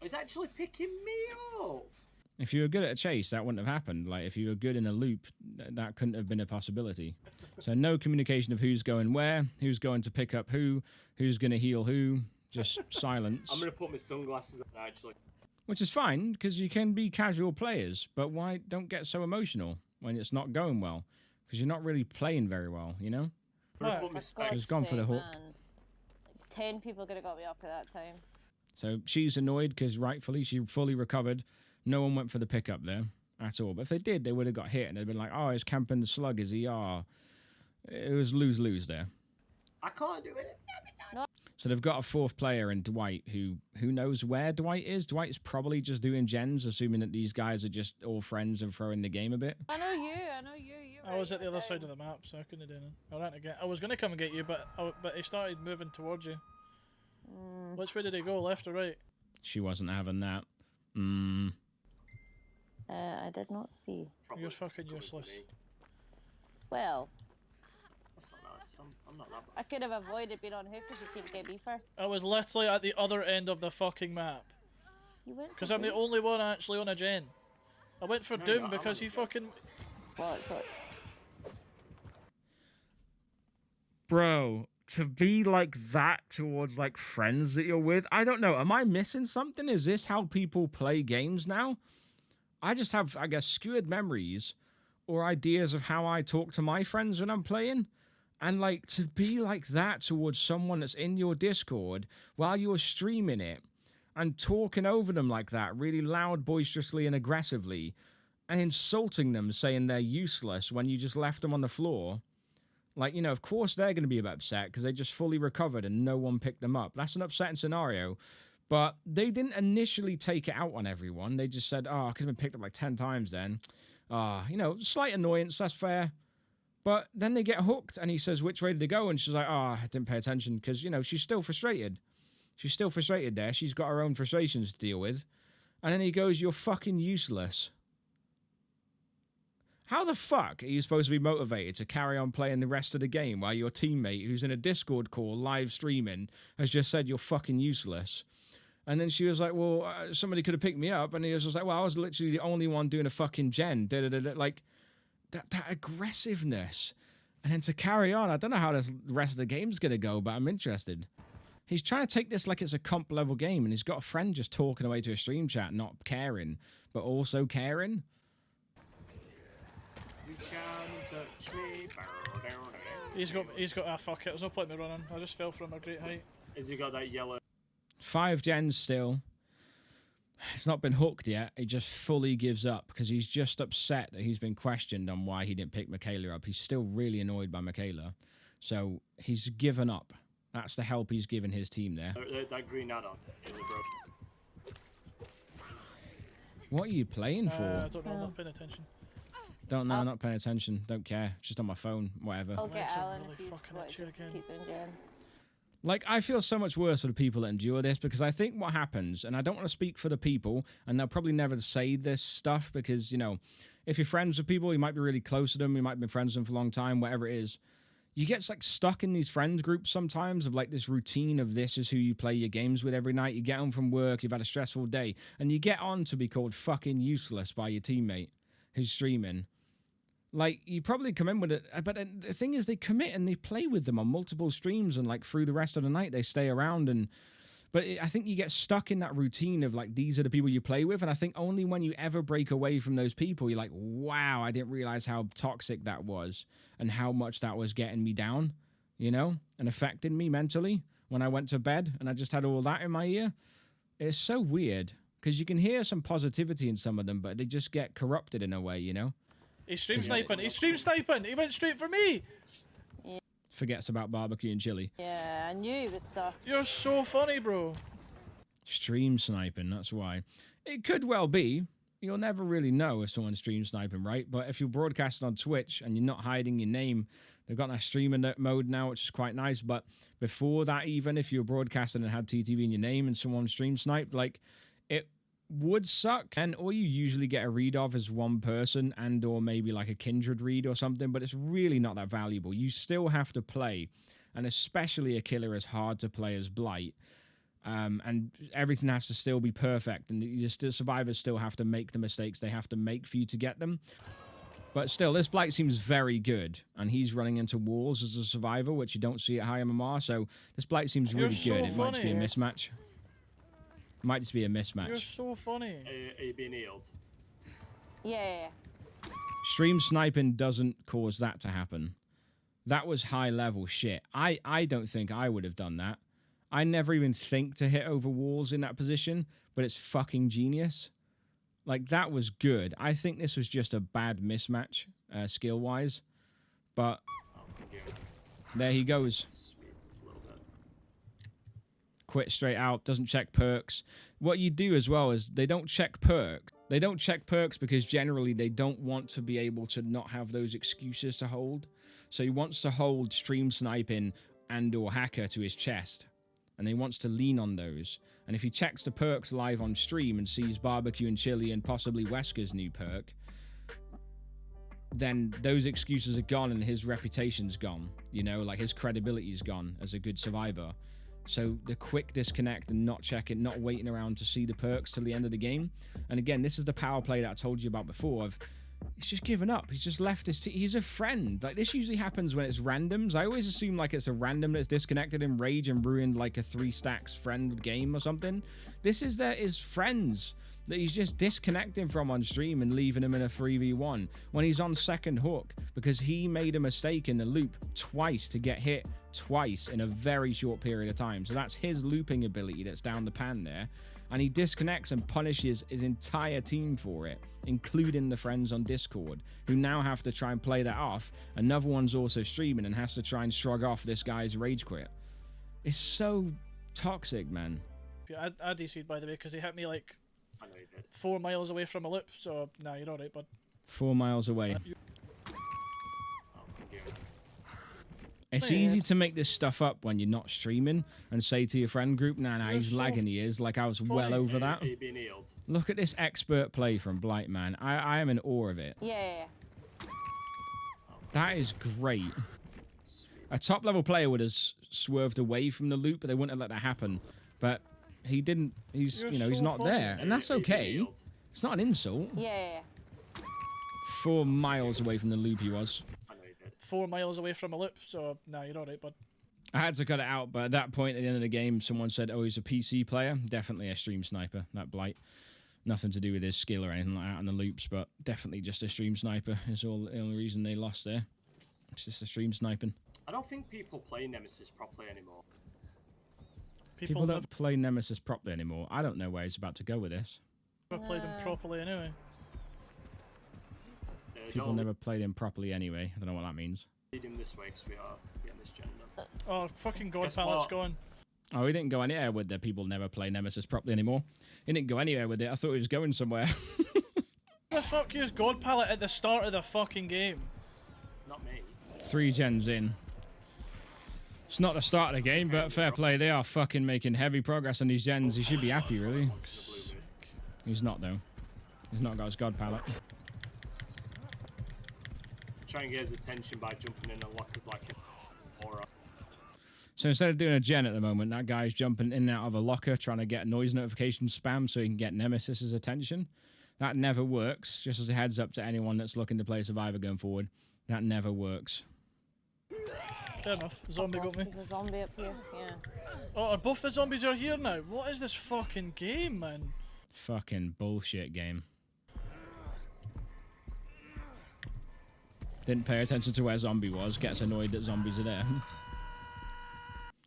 He's actually picking me up. If you were good at a chase, that wouldn't have happened. Like, if you were good in a loop, that couldn't have been a possibility. So no communication of who's going where, who's going to pick up who's going to heal who, just silence. I'm gonna put my sunglasses on actually. Which is fine, because you can be casual players, but why don't get so emotional when it's not going well? Because you're not really playing very well, you know? I'm gonna Right. put my For specs. God's gone for the sake, hook. man. Like 10 people could have got me up at that time. So she's annoyed because rightfully she fully recovered. No one went for the pickup there at all. But if they did, they would have got hit and they'd been like, oh, he's camping the slug, is he? Ah. It was lose-lose there. I can't do it. So they've got a fourth player in Dwight who knows where Dwight is. Dwight's probably just doing gens, assuming that these guys are just all friends and throwing the game a bit. I know you. You're I was right, at the you're other side down. of the map, so I couldn't do anything. I ran to get. I was gonna come and get you, but he started moving towards you. Mm. Which way did he go? Left or right? She wasn't having that. I did not see. Probably You're fucking coming to useless. me. Well, That's not nice. I'm not that bad. I could have avoided being on hook if you couldn't get me first. I was literally at the other end of the fucking map. You went Because for I'm the Doom? only one actually on a gen. I went for No, Doom no, I'm because on he a gen. fucking. What? Bro, to be like that towards like friends that you're with, I don't know. Am I missing something? Is this how people play games now? I just have, I guess, skewed memories or ideas of how I talk to my friends when I'm playing. And like to be like that towards someone that's in your Discord while you're streaming it and talking over them like that, really loud, boisterously, and aggressively, and insulting them, saying they're useless when you just left them on the floor. Like, you know, of course they're going to be a bit upset because they just fully recovered and no one picked them up. That's an upsetting scenario. But they didn't initially take it out on everyone. They just said, oh, I could have been picked up like 10 times then. You know, slight annoyance, that's fair. But then they get hooked and he says, which way did they go? And she's like, oh, I didn't pay attention because, you know, she's still frustrated. She's still frustrated there. She's got her own frustrations to deal with. And then he goes, you're fucking useless. How the fuck are you supposed to be motivated to carry on playing the rest of the game while your teammate, who's in a Discord call live streaming, has just said you're fucking useless? And then she was like, well, somebody could have picked me up. And he was just like, well, I was literally the only one doing a fucking gen. Like, that aggressiveness. And then to carry on, I don't know how the rest of the game's going to go, but I'm interested. He's trying to take this like it's a comp level game, and he's got a friend just talking away to a stream chat, not caring, but also caring. You can touch me. He's got. Ah, fuck it. There's no point in me running. I just fell from a great height. Has he got that yellow? 5 gens still. It's not been hooked yet. He just fully gives up because he's just upset that he's been questioned on why he didn't pick Michaela up. He's still really annoyed by Michaela. So he's given up. That's the help he's given his team there. That green add-on is a broken. What are you playing for? I don't know. I'm not paying attention. Don't know, not paying attention. Don't care. Just on my phone, whatever. I'll get Legs are Alan really if he's fucking wanting itchy to again. keep doing gens. Like, I feel so much worse for the people that endure this because I think what happens, and I don't want to speak for the people, and they'll probably never say this stuff because, you know, if you're friends with people, you might be really close to them, you might have been friends with them for a long time, whatever it is, you get like stuck in these friends groups sometimes of like this routine of this is who you play your games with every night. You get home from work, you've had a stressful day, and you get on to be called fucking useless by your teammate who's streaming. Like, you probably come in with it, but the thing is they commit and they play with them on multiple streams, and like through the rest of the night they stay around. And but I think you get stuck in that routine of like, these are the people you play with. And I think only when you ever break away from those people, you're like, wow, I didn't realize how toxic that was and how much that was getting me down, you know, and affecting me mentally when I went to bed and I just had all that in my ear. It's so weird because you can hear some positivity in some of them, but they just get corrupted in a way, you know? He's stream sniping. He's stream sniping. He went straight for me. Forgets about barbecue and chili. Yeah, I knew he was sus. You're so funny, bro. Stream sniping, that's why. It could well be. You'll never really know if someone's stream sniping, right? But if you're broadcasting on Twitch and you're not hiding your name, they've got that streamer mode now, which is quite nice. But before that, even if you're broadcasting and had TTV in your name and someone stream sniped, like, it would suck. And all you usually get a read of is one person and or maybe like a kindred read or something, but it's really not that valuable. You still have to play, and especially a killer as hard to play as Blight. And everything has to still be perfect, and the survivors still have to make the mistakes they have to make for you to get them. But still, this Blight seems very good, and he's running into walls as a survivor, which you don't see at high MMR, so this Blight seems really good. It might just be a mismatch. Might just be a mismatch. You're so funny. Are you being healed? Yeah. Stream sniping doesn't cause that to happen. That was high level shit. I don't think I would have done that. I never even think to hit over walls in that position, but it's fucking genius. Like, that was good. I think this was just a bad mismatch, skill-wise. But there he goes. Quit straight out, doesn't check perks. What you do as well is they don't check perks. They don't check perks because generally they don't want to be able to not have those excuses to hold. So he wants to hold stream sniping and or hacker to his chest. And he wants to lean on those. And if he checks the perks live on stream and sees barbecue and chili and possibly Wesker's new perk, then those excuses are gone and his reputation's gone. You know, like his credibility's gone as a good survivor. So the quick disconnect and not checking, not waiting around to see the perks till the end of the game. And again, this is the power play that I told you about before of he's just given up. He's just left his team. He's a friend. Like, this usually happens when it's randoms. I always assume like it's a random that's disconnected in rage and ruined like a 3 stacks friend game or something. This is his friends that he's just disconnecting from on stream and leaving him in a 3v1 when he's on second hook because he made a mistake in the loop twice to get hit twice in a very short period of time. So that's his looping ability that's down the pan there. And he disconnects and punishes his entire team for it, including the friends on Discord, who now have to try and play that off. Another one's also streaming and has to try and shrug off this guy's rage quit. It's so toxic, man. Yeah, I DC'd, by the way, because he hit me like I know you did. 4 miles away from a loop, so nah, you're alright, bud. 4 miles away. Thank you. It's easy to make this stuff up when you're not streaming and say to your friend group, nah, he's so lagging, he is. Like, I was well over that. Are you being healed? Look at this expert play from Blight, man. I am in awe of it. Yeah. That is great. A top-level player would have swerved away from the loop, but they wouldn't have let that happen. But he didn't. He's, you know, he's not there. And that's okay. It's not an insult. Yeah. 4 miles away from the loop he was. 4 miles away from a loop, so nah, you're alright, bud. I had to cut it out, but at that point at the end of the game, someone said, oh, he's a PC player. Definitely a stream sniper, that Blight. Nothing to do with his skill or anything like that in the loops, but definitely just a stream sniper is the only reason they lost there. It's just a stream sniping. I don't think people play Nemesis properly anymore. People don't play Nemesis properly anymore. I don't know where he's about to go with this. Never played him properly anyway. People never played him properly anyway. I don't know what that means. Lead him this way because we are getting this gender. Oh, fucking God pallet's gone. Oh, he didn't go anywhere with the people never play Nemesis properly anymore. He didn't go anywhere with it. I thought he was going somewhere. Who the fuck used God pallet at the start of the fucking game? Not me. 3 gens in. It's not the start of the game, but fair play. They are fucking making heavy progress on these gens. He should be happy, really. He's not, though. He's not got his God pallet. Try and get his attention by jumping in and lock it like it. Alright. So instead of doing a gen at the moment, that guy's jumping in and out of a locker trying to get noise notification spam so he can get Nemesis's attention. That never works. Just as a heads up to anyone that's looking to play Survivor going forward, that never works. Fair enough. Zombie got me. There's a zombie up here. Yeah. Oh, are both the zombies are here now? What is this fucking game, man? Fucking bullshit game. Didn't pay attention to where zombie was. Gets annoyed that zombies are there.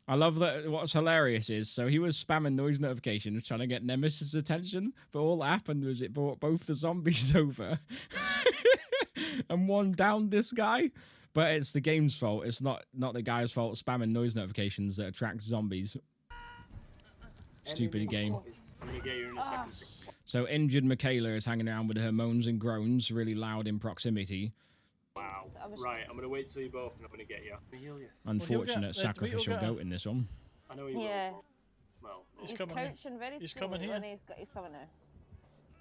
I love that. What's hilarious is, so he was spamming noise notifications trying to get Nemesis' attention, but all that happened was it brought both the zombies over and one downed this guy. But it's the game's fault. It's not the guy's fault spamming noise notifications that attracts zombies. Stupid game. I'm gonna get you in a second. So injured Michaela is hanging around with her moans and groans, really loud in proximity. Wow. Right, I'm gonna wait till you both and I'm gonna get you. I'm gonna heal you. Unfortunate sacrificial goat in this one. I know you Yeah. will. Well, He's He's coming crouching very He's slowly. coming here. When he's coming now.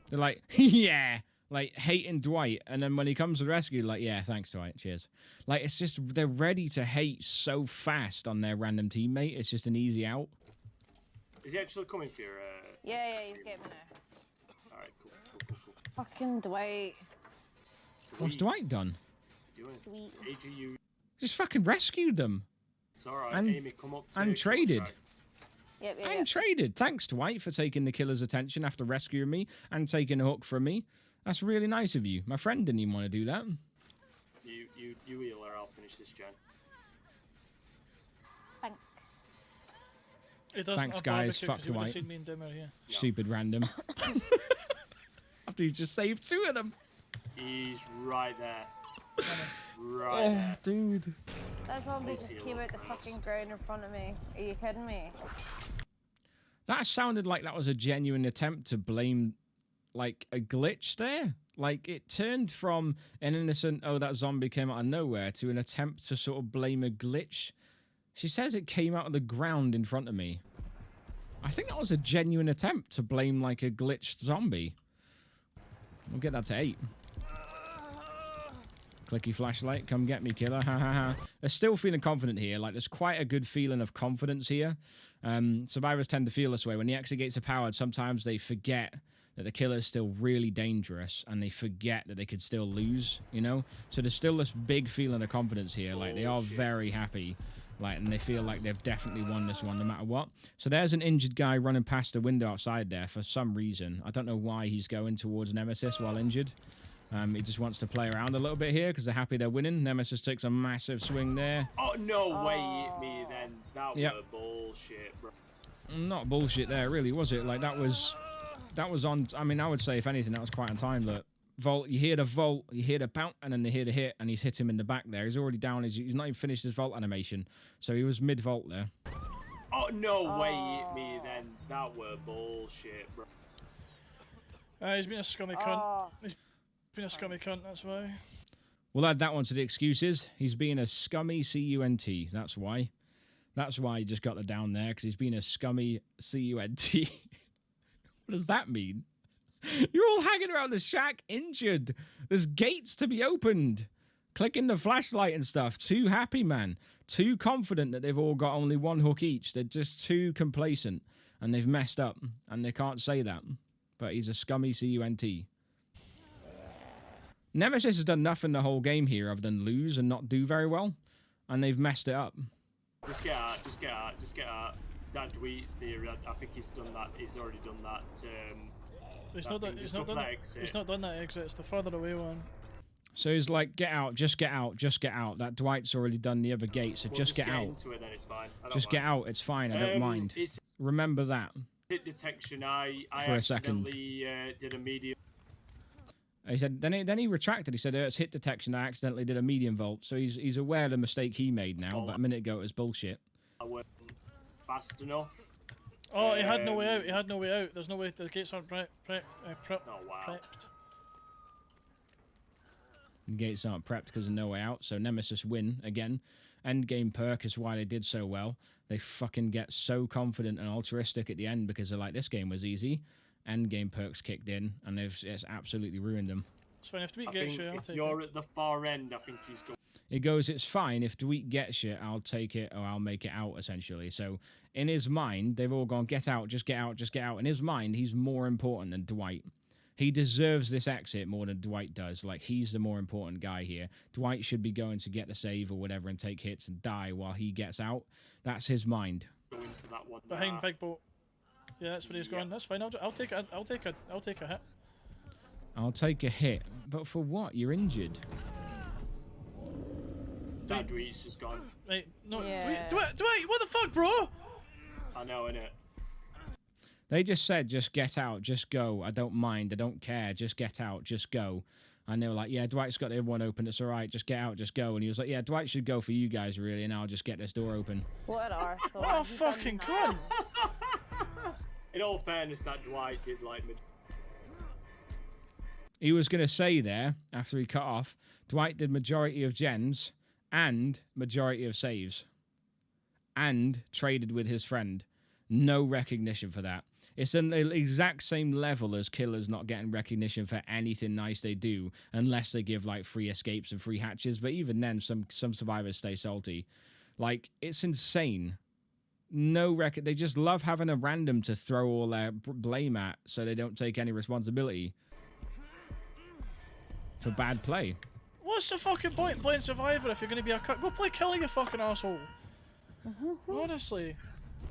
They're like, yeah, like hating Dwight, and then when he comes to the rescue, like, yeah, thanks Dwight, cheers. Like, it's just they're ready to hate so fast on their random teammate. It's just an easy out. is he actually coming for your? Yeah, he's getting me now. All right, cool. Fucking Dwight. What's Dwight done? Doing? AGU. Just fucking rescued them It's all right. And- Amy, come up. and traded. Yep. And traded. Thanks, Dwight, for taking the killer's attention after rescuing me and taking a hook from me. That's really nice of you. My friend didn't even want to do that. You heal her. I'll finish this gen. Thanks. It doesn't Thanks, have guys. barbecue Fuck 'cause you would've Dwight. seen me and Dim are here. No. Stupid random. After he's just saved two of them. He's right there. Right there. Dude. That zombie just came out the fucking ground in front of me. Are you kidding me? That sounded like that was a genuine attempt to blame, like, a glitch there. Like, it turned from an innocent, oh, that zombie came out of nowhere, to an attempt to sort of blame a glitch. She says it came out of the ground in front of me. I think that was a genuine attempt to blame, like, a glitched zombie. We'll get that to 8. Clicky flashlight, come get me, killer. Ha ha ha. They're still feeling confident here. Like, there's quite a good feeling of confidence here. Survivors tend to feel this way. When the exit gates are powered, sometimes they forget that the killer is still really dangerous and they forget that they could still lose, you know? So there's still this big feeling of confidence here. Like, they are very happy. Like, and they feel like they've definitely won this one no matter what. So there's an injured guy running past the window outside there for some reason. I don't know why he's going towards Nemesis while injured. He just wants to play around a little bit here because they're happy they're winning. Nemesis takes a massive swing there. Oh, no way you hit me then. That was bullshit, bro. Not bullshit there, really, was it? Like, that was on... I mean, I would say, if anything, that was quite on time. Look, Vault, you hear the Vault, you hear the bounce, and then they hear the hit, and he's hit him in the back there. He's already down. He's not even finished his Vault animation. So he was mid-Vault there. Oh, no way you hit me then. That were bullshit, bro. He's been a scummy cunt. He's been a scummy cunt, that's why. We'll add that one to the excuses. He's being a scummy C-U-N-T. That's why. That's why he just got the down there, because he's been a scummy C-U-N-T. What does that mean? You're all hanging around the shack injured. There's gates to be opened. Clicking the flashlight and stuff. Too happy, man. Too confident that they've all got only one hook each. They're just too complacent. And they've messed up. And they can't say that. But he's a scummy C-U-N-T. Nemesis has done nothing the whole game here other than lose and not do very well. And they've messed it up. Just get out. That Dweet's theory, I think he's done that. He's already done that. He's not done that exit. It's the further away one. So he's like, get out, just get out, just get out. That Dwight's already done the other gate, so just get out. Into it, then it's fine. Just get out, it's fine, I don't mind. Remember that. Hit detection. I For a second. accidentally did a medium. He said, then he retracted. He said, it's hit detection. I accidentally did a medium vault. So he's aware of the mistake he made now, but a minute ago it was bullshit. I wasn't fast enough. Oh, he had no way out. He had no way out. There's no way. The gates aren't prepped. Oh, wow. Prepped. The gates aren't prepped because of no way out. So Nemesis win again. End game perk is why they did so well. They fucking get so confident and altruistic at the end because they're like, this game was easy. End game perks kicked in, and it's absolutely ruined them. It's fine. You have to beat I gates. think I'll if take you're it. at the far end, I think he's going. He goes, it's fine. If Dwight gets you, I'll take it or I'll make it out, essentially. So in his mind, they've all gone, get out, just get out, just get out. In his mind, he's more important than Dwight. He deserves this exit more than Dwight does. Like, he's the more important guy here. Dwight should be going to get the save or whatever and take hits and die while he gets out. That's his mind. Go into that one Behind there. big boat. Yeah, that's where he's going. That's fine. I'll take a hit. I'll take a hit. But for what? You're injured. That Dweet's just gone. Right, no, Yeah. Dwight, what the fuck, bro? I know, innit? They just said, just get out, just go. I don't mind. I don't care. Just get out, just go. And they were like, yeah, Dwight's got the other one open. It's all right. Just get out, just go. And he was like, yeah, Dwight should go for you guys, really, and I'll just get this door open. What an arsehole. What a He's done fucking that. cunt. In all fairness, that Dwight did like mid. He was going to say there, after he cut off, Dwight did majority of gens and majority of saves. And traded with his friend. No recognition for that. It's an exact same level as killers not getting recognition for anything nice they do, unless they give like free escapes and free hatches. But even then, some survivors stay salty. Like, it's insane. No record. They just love having a random to throw all their blame at, so they don't take any responsibility for bad play. What's the fucking point in playing Survivor if you're going to be a cunt? Go play Killer, you fucking asshole. Honestly.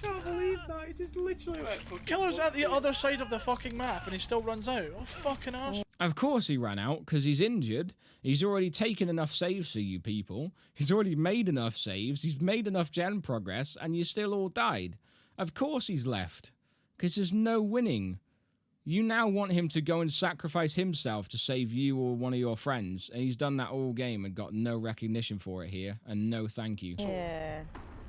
Can't believe that. He just literally went fucking. Killer's at the other side of the fucking map and he still runs out. Oh, fucking arsehole. Of course he ran out, because he's injured. He's already taken enough saves for you people. He's already made enough saves. He's made enough gen progress, and you still all died. Of course he's left, because there's no winning. You now want him to go and sacrifice himself to save you or one of your friends, and he's done that all game and got no recognition for it here, and no thank you. Yeah.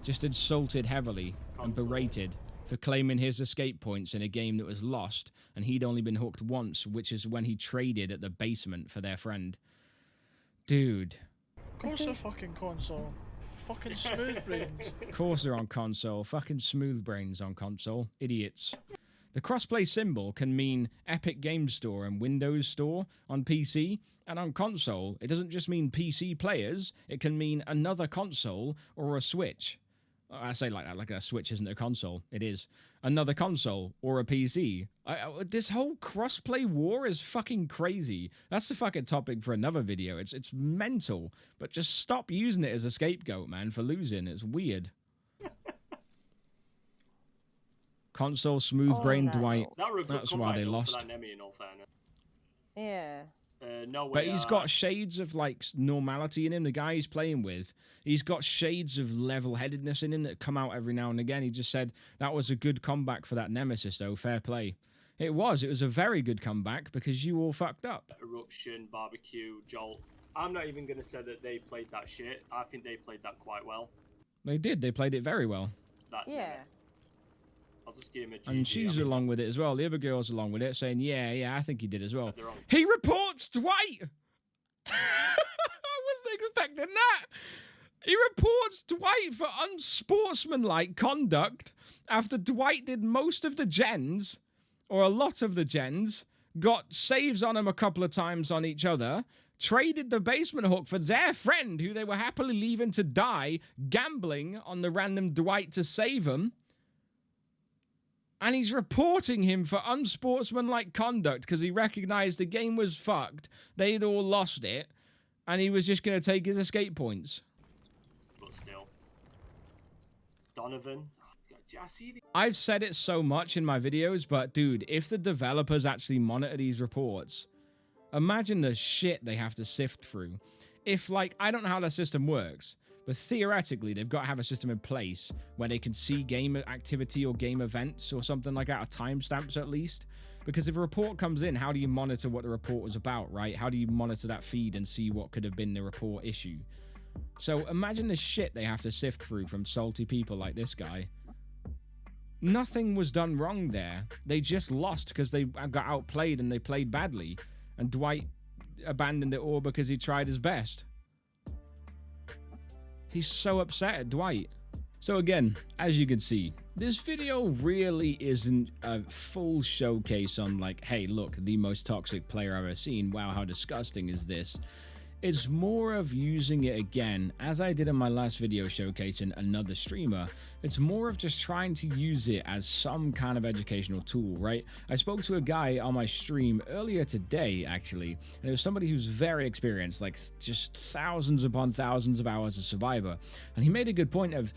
Just insulted heavily and berated for claiming his escape points in a game that was lost, and he'd only been hooked once, which is when he traded at the basement for their friend. Dude. Of course they're fucking console. Fucking smooth brains. Of course they're on console. Fucking smooth brains on console. Idiots. The crossplay symbol can mean Epic Game Store and Windows Store on PC, and on console, it doesn't just mean PC players, it can mean another console or a Switch. I say like that, like a Switch isn't a console. It is. Another console or a PC. This whole crossplay war is fucking crazy. That's the fucking topic for another video. It's mental. But just stop using it as a scapegoat, man, for losing. It's weird. Console smooth brain no. Dwight. That would have That's come why back they up for lost. that Nemi, in all fairness. Yeah. No way. But he's got shades of like normality in him. The guy he's playing with, he's got shades of level-headedness in him that come out every now and again. He just said that was a good comeback for that Nemesis, though. Fair play. It was a very good comeback because you all fucked up. Eruption, barbecue, jolt. I'm not even gonna say that they played that shit. I think they played that quite well. They did. They played it very well. That Yeah. I'll just give him a GG. And she's along with it as well. The other girl's along with it, saying, yeah, I think he did as well. They're on. He reports Dwight! I wasn't expecting that! He reports Dwight for unsportsmanlike conduct after Dwight did most of the gens, or a lot of the gens, got saves on him a couple of times on each other, traded the basement hook for their friend, who they were happily leaving to die, gambling on the random Dwight to save him. And he's reporting him for unsportsmanlike conduct because he recognized the game was fucked. They'd all lost it. And he was just going to take his escape points. But still. Donovan. I see the... I've said it so much in my videos, but dude, if the developers actually monitor these reports, imagine the shit they have to sift through. If, like, I don't know how that system works, but theoretically, they've got to have a system in place where they can see game activity or game events or something like that, or timestamps at least. Because if a report comes in, how do you monitor what the report was about, right? How do you monitor that feed and see what could have been the report issue? So imagine the shit they have to sift through from salty people like this guy. Nothing was done wrong there. They just lost because they got outplayed and they played badly. And Dwight abandoned it all because he tried his best. He's so upset at Dwight. So again, as you can see, this video really isn't a full showcase on like, hey, look, the most toxic player I've ever seen. Wow, how disgusting is this? It's more of using it again, as I did in my last video showcasing another streamer. It's more of just trying to use it as some kind of educational tool, right? I spoke to a guy on my stream earlier today, actually, and it was somebody who's very experienced, like just thousands upon thousands of hours as Survivor, and he made a good point of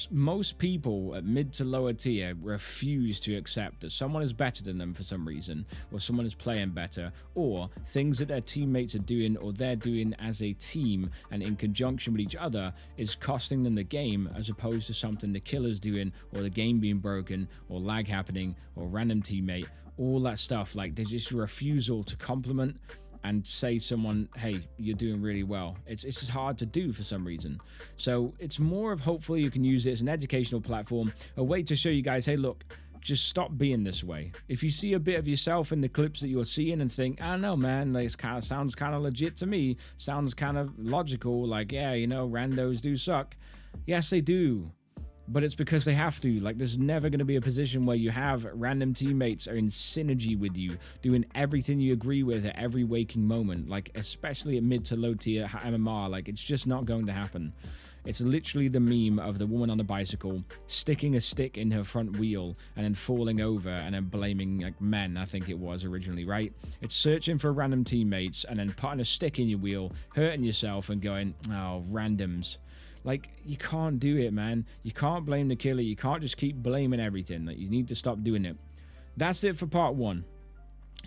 most people at mid to lower tier refuse to accept that someone is better than them for some reason, or someone is playing better, or things that their teammates are doing or they're doing as a team and in conjunction with each other is costing them the game, as opposed to something the killer's doing, or the game being broken, or lag happening, or random teammate, all that stuff. Like, there's just a refusal to compliment and say someone, hey, you're doing really well. It's just hard to do for some reason. So it's more of, hopefully you can use it as an educational platform, a way to show you guys, hey, look, just stop being this way. If you see a bit of yourself in the clips that you're seeing and think, I don't know, man, like, it kind of sounds kind of legit to me, sounds kind of logical, like, yeah, you know, randos do suck. Yes, they do. But it's because they have to. Like, there's never going to be a position where you have random teammates are in synergy with you, doing everything you agree with at every waking moment. Like, especially at mid to low tier MMR, like, it's just not going to happen. It's literally the meme of the woman on the bicycle sticking a stick in her front wheel and then falling over and then blaming, like, men, I think it was originally, right? It's searching for random teammates and then putting a stick in your wheel, hurting yourself and going, oh, randoms. Like, you can't do it, man. You can't blame the killer. You can't just keep blaming everything. Like, you need to stop doing it. That's it for part 1.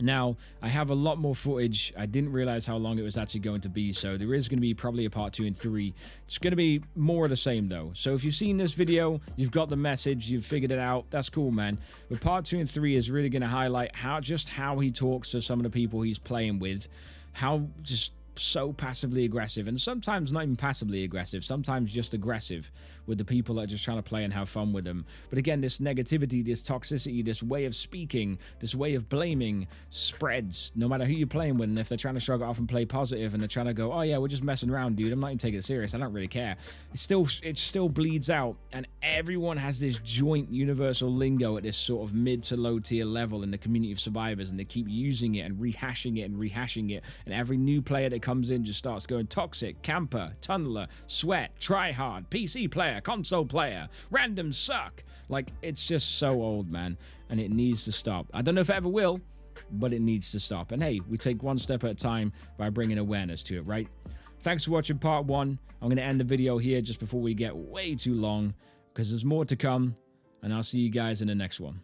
Now, I have a lot more footage. I didn't realize how long it was actually going to be, so there is going to be probably a part 2 and 3. It's going to be more of the same, though. So if you've seen this video, you've got the message, you've figured it out, that's cool, man. But part 2 and 3 is really going to highlight how he talks to some of the people he's playing with, how just so passively aggressive, and sometimes not even passively aggressive, sometimes just aggressive with the people that are just trying to play and have fun with them. But again, this negativity, this toxicity, this way of speaking, this way of blaming spreads no matter who you're playing with. And if they're trying to shrug it off and play positive and they're trying to go, oh yeah, we're just messing around, dude, I'm not even taking it serious, I don't really care, it still bleeds out. And everyone has this joint universal lingo at this sort of mid to low tier level in the community of survivors, and they keep using it and rehashing it and rehashing it, and every new player that comes in just starts going toxic, camper, tunneler, sweat, try hard, PC player, console player, random suck. Like, it's just so old, man, and it needs to stop. I don't know if it ever will, but it needs to stop. And hey, we take one step at a time by bringing awareness to it, right? Thanks for watching part 1. I'm going to end the video here just before we get way too long, because there's more to come, and I'll see you guys in the next one.